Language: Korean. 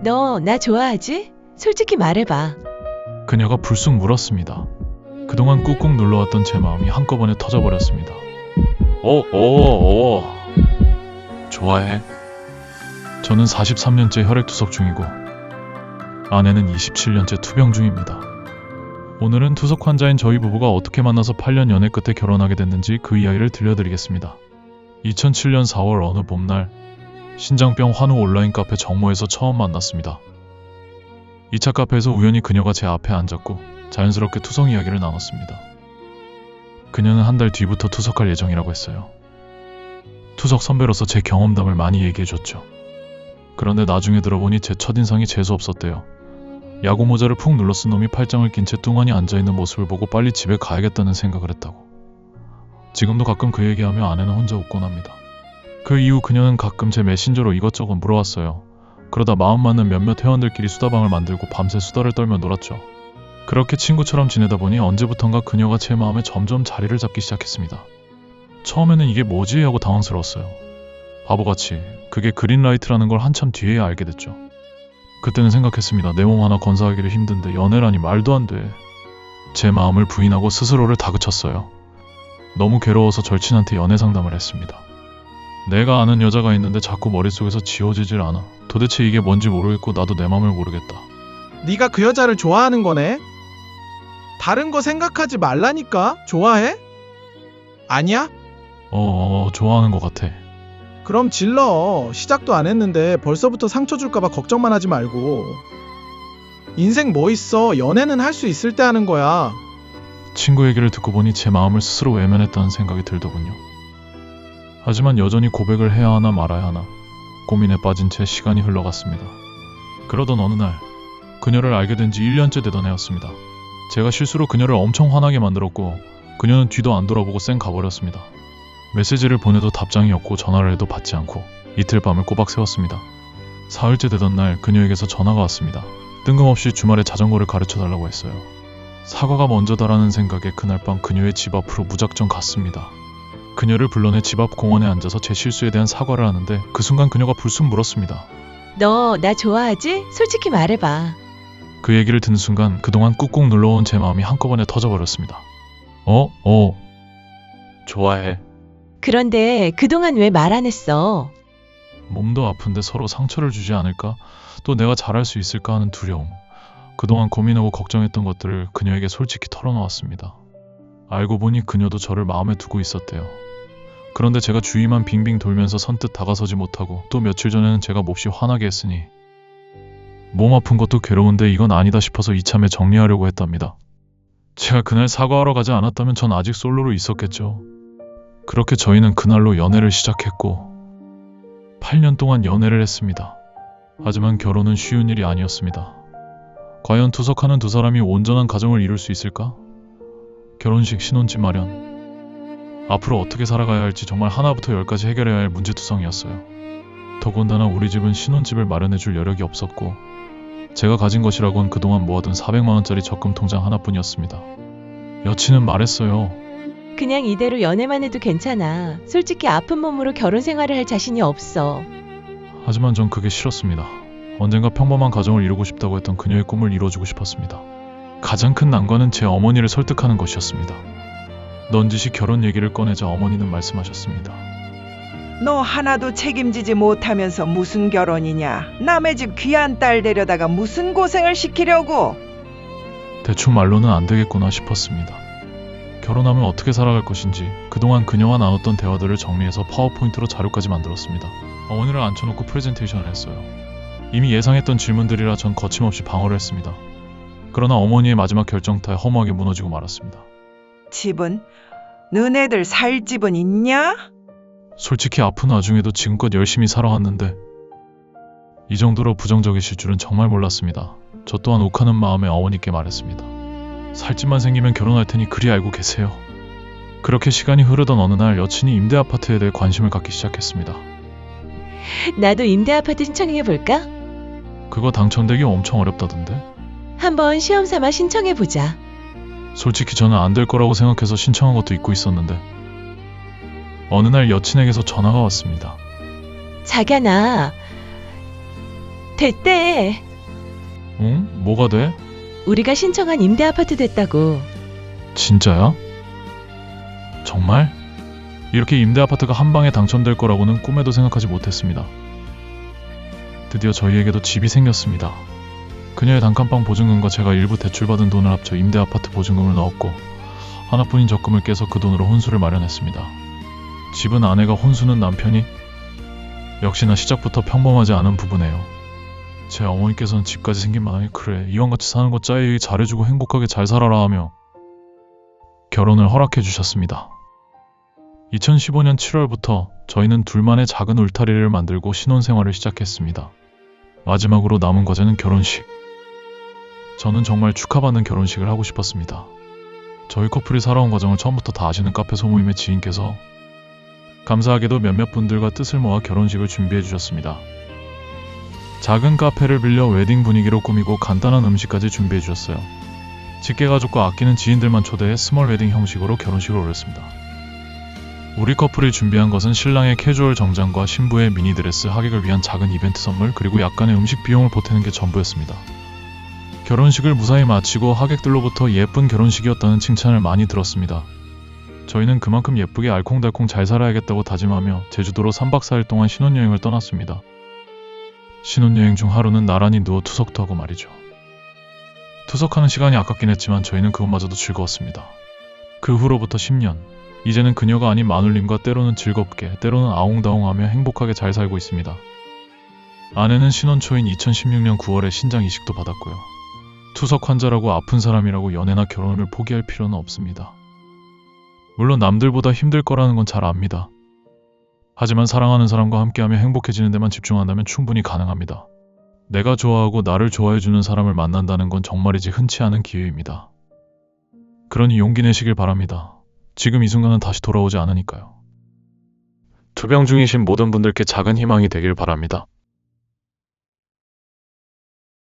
너 나 좋아하지? 솔직히 말해봐. 그녀가 불쑥 물었습니다. 그동안 꾹꾹 눌러왔던 제 마음이 한꺼번에 터져버렸습니다. 좋아해. 저는 43년째 혈액투석 중이고 아내는 27년째 투병 중입니다. 오늘은 투석 환자인 저희 부부가 어떻게 만나서 8년 연애 끝에 결혼하게 됐는지 그 이야기를 들려드리겠습니다. 2007년 4월 어느 봄날 신장병 환우 온라인 카페 정모에서 처음 만났습니다. 2차 카페에서 우연히 그녀가 제 앞에 앉았고 자연스럽게 투석 이야기를 나눴습니다. 그녀는 한 달 뒤부터 투석할 예정이라고 했어요. 투석 선배로서 제 경험담을 많이 얘기해줬죠. 그런데 나중에 들어보니 제 첫인상이 재수없었대요. 야구 모자를 푹 눌러 쓴 놈이 팔짱을 낀 채 뚱하니 앉아있는 모습을 보고 빨리 집에 가야겠다는 생각을 했다고. 지금도 가끔 그 얘기하며 아내는 혼자 웃곤 합니다. 그 이후 그녀는 가끔 제 메신저로 이것저것 물어왔어요. 그러다 마음 맞는 몇몇 회원들끼리 수다방을 만들고 밤새 수다를 떨며 놀았죠. 그렇게 친구처럼 지내다 보니 언제부턴가 그녀가 제 마음에 점점 자리를 잡기 시작했습니다. 처음에는 이게 뭐지 하고 당황스러웠어요. 바보같이 그게 그린라이트라는 걸 한참 뒤에야 알게 됐죠. 그때는 생각했습니다. 내 몸 하나 건사하기를 힘든데 연애라니 말도 안 돼. 제 마음을 부인하고 스스로를 다그쳤어요. 너무 괴로워서 절친한테 연애 상담을 했습니다. 내가 아는 여자가 있는데 자꾸 머릿속에서 지워지질 않아. 도대체 이게 뭔지 모르겠고 나도 내 맘을 모르겠다. 네가 그 여자를 좋아하는 거네? 다른 거 생각하지 말라니까. 좋아해? 아니야? 좋아하는 것 같아. 그럼 질러. 시작도 안 했는데 벌써부터 상처 줄까봐 걱정만 하지 말고. 인생 뭐 있어. 연애는 할 수 있을 때 하는 거야. 친구 얘기를 듣고 보니 제 마음을 스스로 외면했다는 생각이 들더군요. 하지만 여전히 고백을 해야 하나 말아야 하나 고민에 빠진 채 시간이 흘러갔습니다. 그러던 어느 날 그녀를 알게 된 지 1년째 되던 해였습니다. 제가 실수로 그녀를 엄청 화나게 만들었고 그녀는 뒤도 안 돌아보고 쌩 가버렸습니다. 메시지를 보내도 답장이 없고 전화를 해도 받지 않고 이틀 밤을 꼬박 새웠습니다. 사흘째 되던 날 그녀에게서 전화가 왔습니다. 뜬금없이 주말에 자전거를 가르쳐달라고 했어요. 사과가 먼저다라는 생각에 그날 밤 그녀의 집 앞으로 무작정 갔습니다. 그녀를 불러내 집 앞 공원에 앉아서 제 실수에 대한 사과를 하는데 그 순간 그녀가 불쑥 물었습니다. 너 나 좋아하지? 솔직히 말해봐. 그 얘기를 듣는 순간 그동안 꾹꾹 눌러온 제 마음이 한꺼번에 터져버렸습니다. 좋아해. 그런데 그동안 왜 말 안 했어? 몸도 아픈데 서로 상처를 주지 않을까? 또 내가 잘할 수 있을까 하는 두려움. 그동안 고민하고 걱정했던 것들을 그녀에게 솔직히 털어놓았습니다. 알고 보니 그녀도 저를 마음에 두고 있었대요. 그런데 제가 주위만 빙빙 돌면서 선뜻 다가서지 못하고 또 며칠 전에는 제가 몹시 화나게 했으니 몸 아픈 것도 괴로운데 이건 아니다 싶어서 이참에 정리하려고 했답니다. 제가 그날 사과하러 가지 않았다면 전 아직 솔로로 있었겠죠. 그렇게 저희는 그날로 연애를 시작했고 8년 동안 연애를 했습니다. 하지만 결혼은 쉬운 일이 아니었습니다. 과연 투석하는 두 사람이 온전한 가정을 이룰 수 있을까? 결혼식, 신혼집 마련. 앞으로 어떻게 살아가야 할지 정말 하나부터 열까지 해결해야 할 문제투성이었어요. 더군다나 우리 집은 신혼집을 마련해줄 여력이 없었고 제가 가진 것이라곤 그동안 모아둔 400만원짜리 적금 통장 하나뿐이었습니다. 여친은 말했어요. 그냥 이대로 연애만 해도 괜찮아. 솔직히 아픈 몸으로 결혼 생활을 할 자신이 없어. 하지만 전 그게 싫었습니다. 언젠가 평범한 가정을 이루고 싶다고 했던 그녀의 꿈을 이뤄주고 싶었습니다. 가장 큰 난관은 제 어머니를 설득하는 것이었습니다. 넌지시 결혼 얘기를 꺼내자 어머니는 말씀하셨습니다. 너 하나도 책임지지 못하면서 무슨 결혼이냐. 남의 집 귀한 딸 데려다가 무슨 고생을 시키려고. 대충 말로는 안 되겠구나 싶었습니다. 결혼하면 어떻게 살아갈 것인지 그동안 그녀와 나눴던 대화들을 정리해서 파워포인트로 자료까지 만들었습니다. 어머니를 앉혀놓고 프레젠테이션을 했어요. 이미 예상했던 질문들이라 전 거침없이 방어를 했습니다. 그러나 어머니의 마지막 결정타에 허무하게 무너지고 말았습니다. 집은? 너네들 살 집은 있냐? 솔직히 아픈 와중에도 지금껏 열심히 살아왔는데 이 정도로 부정적이실 줄은 정말 몰랐습니다. 저 또한 욱하는 마음에 어머니께 말했습니다. 살집만 생기면 결혼할 테니 그리 알고 계세요. 그렇게 시간이 흐르던 어느 날 여친이 임대 아파트에 대해 관심을 갖기 시작했습니다. 나도 임대 아파트 신청해볼까? 그거 당첨되기 엄청 어렵다던데? 한번 시험 삼아 신청해보자. 솔직히 저는 안 될 거라고 생각해서 신청한 것도 잊고 있었는데 어느 날 여친에게서 전화가 왔습니다. 자기야, 나 됐대. 응? 뭐가 돼? 우리가 신청한 임대 아파트 됐다고. 진짜야? 정말? 이렇게 임대 아파트가 한 방에 당첨될 거라고는 꿈에도 생각하지 못했습니다. 드디어 저희에게도 집이 생겼습니다. 그녀의 단칸방 보증금과 제가 일부 대출받은 돈을 합쳐 임대 아파트 보증금을 넣었고 하나뿐인 적금을 깨서 그 돈으로 혼수를 마련했습니다. 집은 아내가, 혼수는 남편이. 역시나 시작부터 평범하지 않은 부부네요. 제 어머니께서는 집까지 생긴 마당에 그래 이왕같이 사는 거 짜이 잘해주고 행복하게 잘 살아라 하며 결혼을 허락해 주셨습니다. 2015년 7월부터 저희는 둘만의 작은 울타리를 만들고 신혼생활을 시작했습니다. 마지막으로 남은 과제는 결혼식. 저는 정말 축하받는 결혼식을 하고 싶었습니다. 저희 커플이 살아온 과정을 처음부터 다 아시는 카페 소모임의 지인께서 감사하게도 몇몇 분들과 뜻을 모아 결혼식을 준비해 주셨습니다. 작은 카페를 빌려 웨딩 분위기로 꾸미고 간단한 음식까지 준비해 주셨어요. 직계가족과 아끼는 지인들만 초대해 스몰 웨딩 형식으로 결혼식을 올렸습니다. 우리 커플이 준비한 것은 신랑의 캐주얼 정장과 신부의 미니드레스, 하객을 위한 작은 이벤트 선물, 그리고 약간의 음식 비용을 보태는 게 전부였습니다. 결혼식을 무사히 마치고 하객들로부터 예쁜 결혼식이었다는 칭찬을 많이 들었습니다. 저희는 그만큼 예쁘게 알콩달콩 잘 살아야겠다고 다짐하며 제주도로 3박 4일 동안 신혼여행을 떠났습니다. 신혼여행 중 하루는 나란히 누워 투석도 하고 말이죠. 투석하는 시간이 아깝긴 했지만 저희는 그것마저도 즐거웠습니다. 그 후로부터 10년, 이제는 그녀가 아닌 마눌님과 때로는 즐겁게, 때로는 아웅다웅하며 행복하게 잘 살고 있습니다. 아내는 신혼 초인 2016년 9월에 신장 이식도 받았고요. 투석 환자라고 아픈 사람이라고 연애나 결혼을 포기할 필요는 없습니다. 물론 남들보다 힘들 거라는 건 잘 압니다. 하지만 사랑하는 사람과 함께하며 행복해지는 데만 집중한다면 충분히 가능합니다. 내가 좋아하고 나를 좋아해주는 사람을 만난다는 건 정말이지 흔치 않은 기회입니다. 그러니 용기 내시길 바랍니다. 지금 이 순간은 다시 돌아오지 않으니까요. 투병 중이신 모든 분들께 작은 희망이 되길 바랍니다.